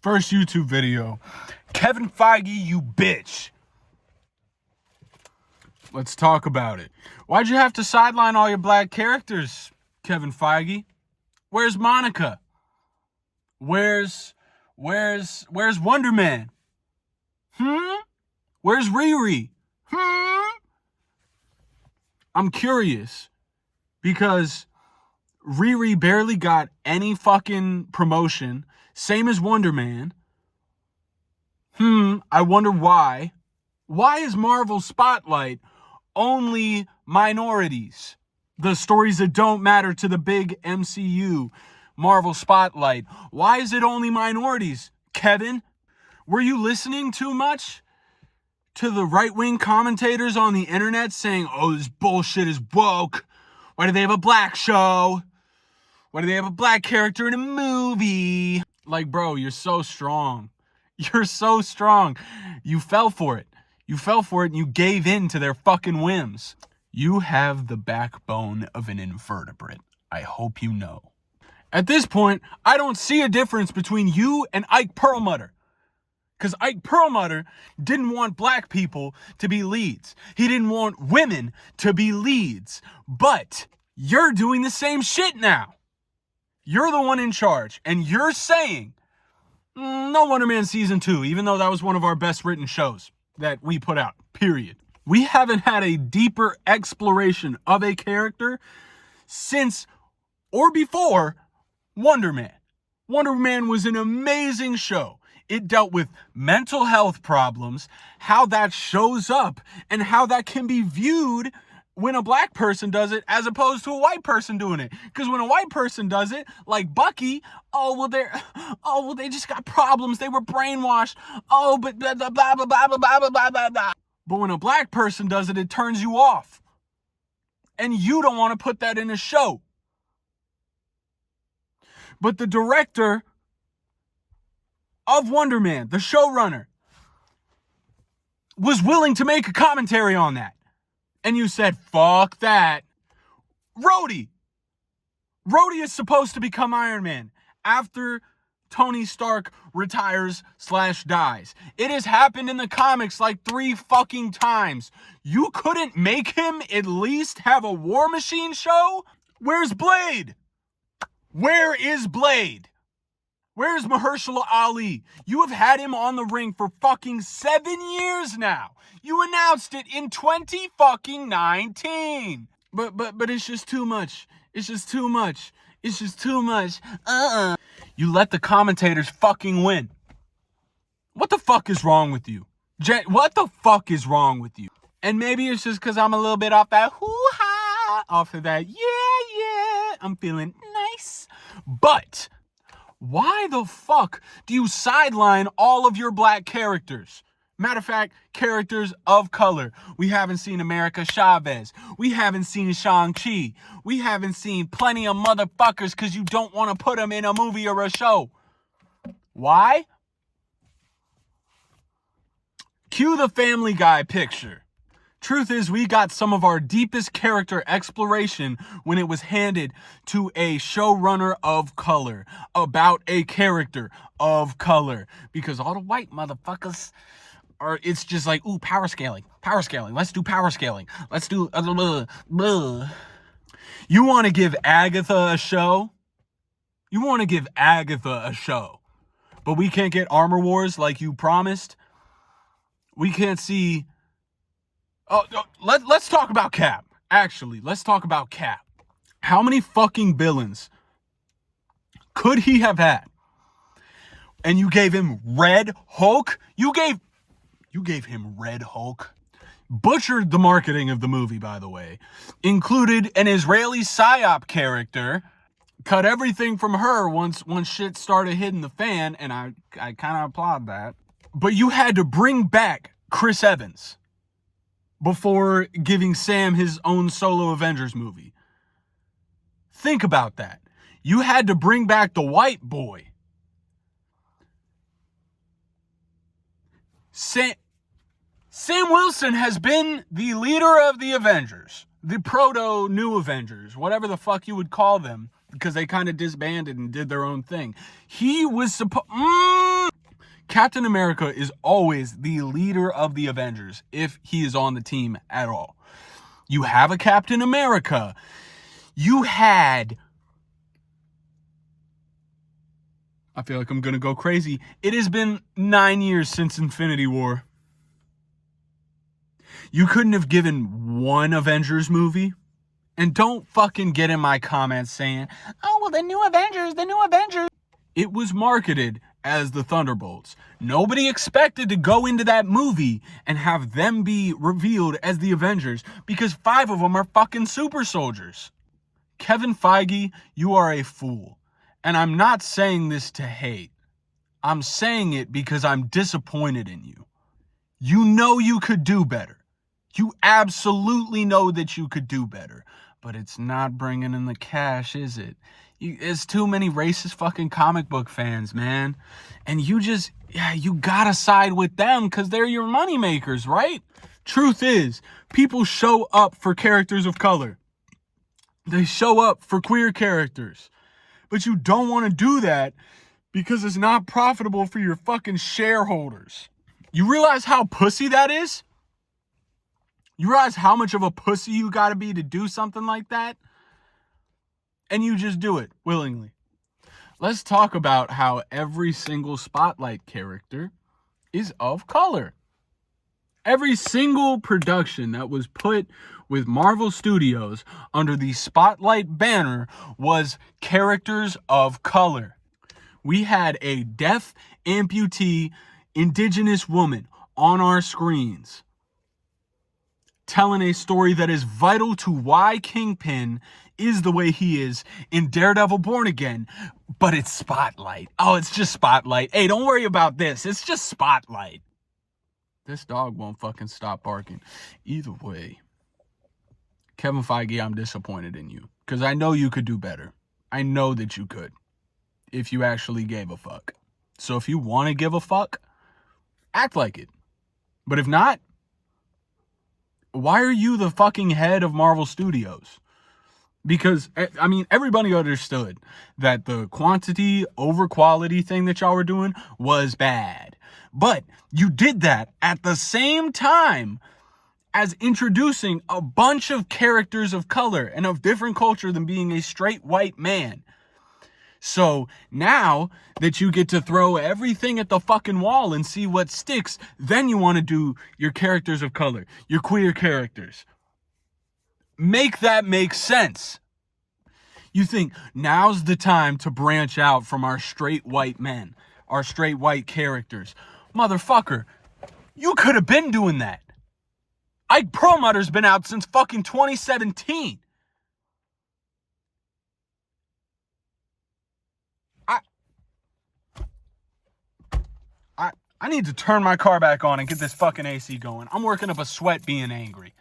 First YouTube video. Kevin Feige, you bitch. Let's talk about it. Why'd you have to sideline all your black characters, Kevin Feige? Where's Monica? Where's Wonder Man? Where's Riri? I'm curious because Riri barely got any fucking promotion, same as Wonder Man. I wonder why. Why is Marvel's spotlight only minorities? The stories that don't matter to the big MCU, Marvel spotlight. Why is it only minorities? Kevin, were you listening too much to the right-wing commentators on the internet saying, oh, this bullshit is woke? Why do they have a black show? Why do they have a black character in a movie? Like, bro, you're so strong. You're so strong. You fell for it. You fell for it and you gave in to their fucking whims. You have the backbone of an invertebrate. I hope you know. At this point, I don't see a difference between you and Ike Perlmutter. Because Ike Perlmutter didn't want black people to be leads. He didn't want women to be leads. But you're doing the same shit now. You're the one in charge. And you're saying, no Wonder Man Season 2, even though that was one of our best written shows that we put out, period. We haven't had a deeper exploration of a character since or before Wonder Man. Wonder Man was an amazing show. It dealt with mental health problems, how that shows up, and how that can be viewed when a black person does it as opposed to a white person doing it. Because when a white person does it, like Bucky, they just got problems. They were brainwashed. Oh, but blah, blah, blah, blah, blah, blah, blah, blah, blah, blah. But when a black person does it, it turns you off. And you don't want to put that in a show. But the director of Wonder Man, the showrunner, was willing to make a commentary on that. And you said, fuck that. Rhodey is supposed to become Iron Man after Tony Stark retires/dies. It has happened in the comics like 3 fucking times. You couldn't make him at least have a War Machine show? Where's Blade? Where is Blade? Where's Mahershala Ali? You have had him on the ring for fucking 7 years now. You announced it in 2019. But it's just too much. It's just too much. It's just too much. You let the commentators fucking win. What the fuck is wrong with you? What the fuck is wrong with you? And maybe it's just because I'm a little bit off that hoo-ha, off of that yeah, I'm feeling nice. But why the fuck do you sideline all of your black characters? Matter of fact, characters of color. We haven't seen America Chavez. We haven't seen Shang-Chi. We haven't seen plenty of motherfuckers because you don't want to put them in a movie or a show. Why? Cue the Family Guy picture. Truth is, we got some of our deepest character exploration when it was handed to a showrunner of color about a character of color. Because all the white motherfuckers are, it's just like, ooh, power scaling. Let's do power scaling. Let's do, You want to give Agatha a show? But we can't get Armor Wars like you promised? We can't see... let's talk about Cap. Actually, let's talk about Cap. How many fucking villains could he have had? And you gave him Red Hulk? You gave him Red Hulk. Butchered the marketing of the movie, by the way. Included an Israeli psyop character. Cut everything from her once shit started hitting the fan, and I kind of applaud that. But you had to bring back Chris Evans before giving Sam his own solo Avengers movie. Think about that. You had to bring back the white boy. Sam Wilson has been the leader of the Avengers. The proto-new Avengers. Whatever the fuck you would call them. Because they kind of disbanded and did their own thing. He was supposed... Captain America is always the leader of the Avengers if he is on the team at all. You have a Captain America. You had... I feel like I'm going to go crazy. It has been 9 years since Infinity War. You couldn't have given one Avengers movie? And don't fucking get in my comments saying, oh, well, the new Avengers. It was marketed as the Thunderbolts. Nobody expected to go into that movie and have them be revealed as the Avengers because 5 of them are fucking super soldiers. Kevin Feige, you are a fool. And I'm not saying this to hate. I'm saying it because I'm disappointed in you. You know you could do better. You absolutely know that you could do better. But it's not bringing in the cash, is it? It's too many racist fucking comic book fans, man. And you gotta side with them because they're your moneymakers, right? Truth is, people show up for characters of color. They show up for queer characters. But you don't want to do that because it's not profitable for your fucking shareholders. You realize how pussy that is? You realize how much of a pussy you gotta be to do something like that? And you just do it willingly. Let's talk about how every single Spotlight character is of color. Every single production that was put with Marvel Studios under the Spotlight banner was characters of color. We had a deaf amputee indigenous woman on our screens telling a story that is vital to why Kingpin is the way he is in Daredevil Born Again, but it's Spotlight. Oh, it's just Spotlight. Hey, don't worry about this. It's just Spotlight. This dog won't fucking stop barking. Either way, Kevin Feige, I'm disappointed in you because I know you could do better. I know that you could if you actually gave a fuck. So if you want to give a fuck, act like it. But if not, why are you the fucking head of Marvel Studios? Because, I mean, everybody understood that the quantity over quality thing that y'all were doing was bad. But you did that at the same time as introducing a bunch of characters of color and of different culture than being a straight white man. So now that you get to throw everything at the fucking wall and see what sticks, then you want to do your characters of color, your queer characters. Make that make sense. You think now's the time to branch out from our straight white men, our straight white characters. Motherfucker, you could have been doing that. Ike Perlmutter's been out since fucking 2017. I need to turn my car back on and get this fucking AC going. I'm working up a sweat being angry.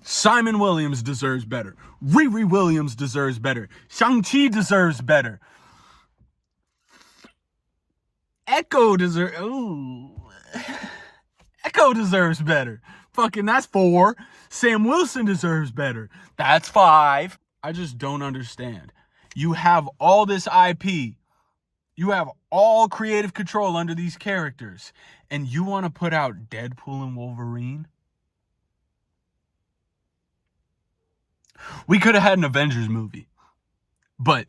Simon Williams deserves better. Riri Williams deserves better. Shang-Chi deserves better. Echo deserves better. Fucking, that's 4. Sam Wilson deserves better. That's 5. I just don't understand. You have all this IP. You have all creative control under these characters. And you want to put out Deadpool and Wolverine? We could have had an Avengers movie. But,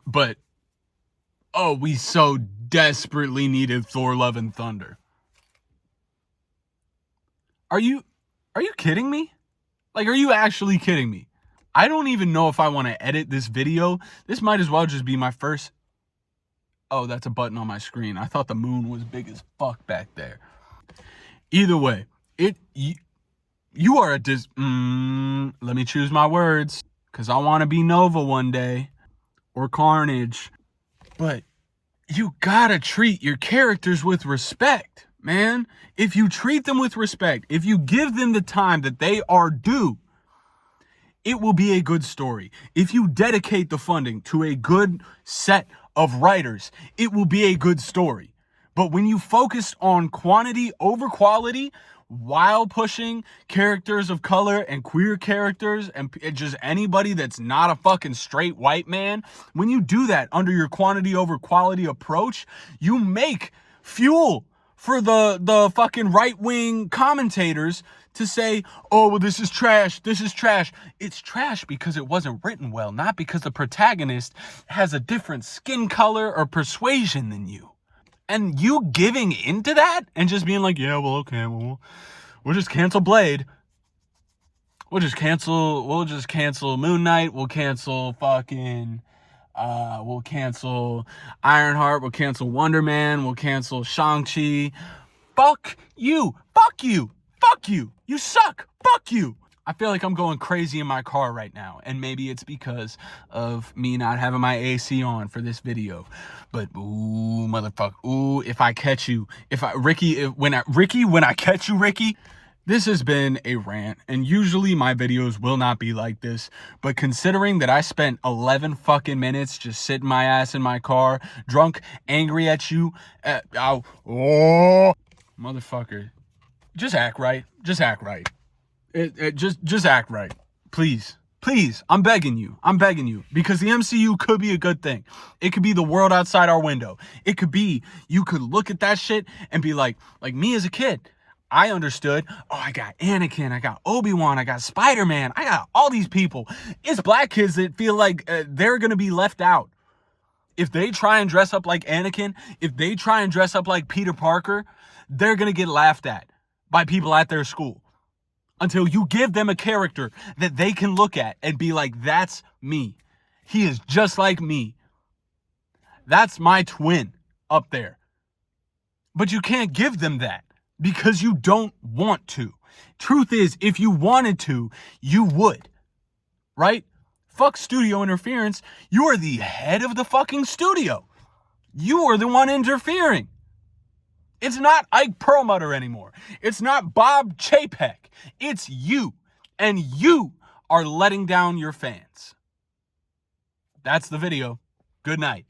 oh, we so desperately needed Thor Love and Thunder. Are you kidding me? Like, are you actually kidding me? I don't even know if I want to edit this video. This might as well just be my first... Oh, that's a button on my screen. I thought the moon was big as fuck back there. Either way, you are a let me choose my words, because I want to be Nova one day, or Carnage. But you gotta treat your characters with respect, man. If you treat them with respect, if you give them the time that they are due, it will be a good story. If you dedicate the funding to a good set of writers, it will be a good story. But when you focus on quantity over quality while pushing characters of color and queer characters and just anybody that's not a fucking straight white man, when you do that under your quantity over quality approach, you make fuel for the fucking right-wing commentators to say, oh, well, this is trash. This is trash. It's trash because it wasn't written well, not because the protagonist has a different skin color or persuasion than you. And you giving into that and just being like, yeah, well, okay, well, we'll just cancel Blade. We'll just cancel Moon Knight. We'll cancel we'll cancel Ironheart. We'll cancel Wonder Man. We'll cancel Shang-Chi. Fuck you. Fuck you. Fuck you. You suck. Fuck you. I feel like I'm going crazy in my car right now, and maybe it's because of me not having my AC on for this video. But ooh, motherfucker, ooh, if I catch you, when I catch you, Ricky. This has been a rant, and usually my videos will not be like this, but considering that I spent 11 fucking minutes just sitting my ass in my car, drunk, angry at you, motherfucker, just act right. Just act right. Just act right. Please, I'm begging you, because the MCU could be a good thing. It could be the world outside our window. It could be, you could look at that shit and be like me as a kid. I understood, oh, I got Anakin, I got Obi-Wan, I got Spider-Man, I got all these people. It's black kids that feel like they're going to be left out. If they try and dress up like Anakin, if they try and dress up like Peter Parker, they're going to get laughed at by people at their school. Until you give them a character that they can look at and be like, that's me. He is just like me. That's my twin up there. But you can't give them that. Because you don't want to. Truth is, if you wanted to, you would. Right? Fuck studio interference. You are the head of the fucking studio. You are the one interfering. It's not Ike Perlmutter anymore. It's not Bob Chapek. It's you. And you are letting down your fans. That's the video. Good night.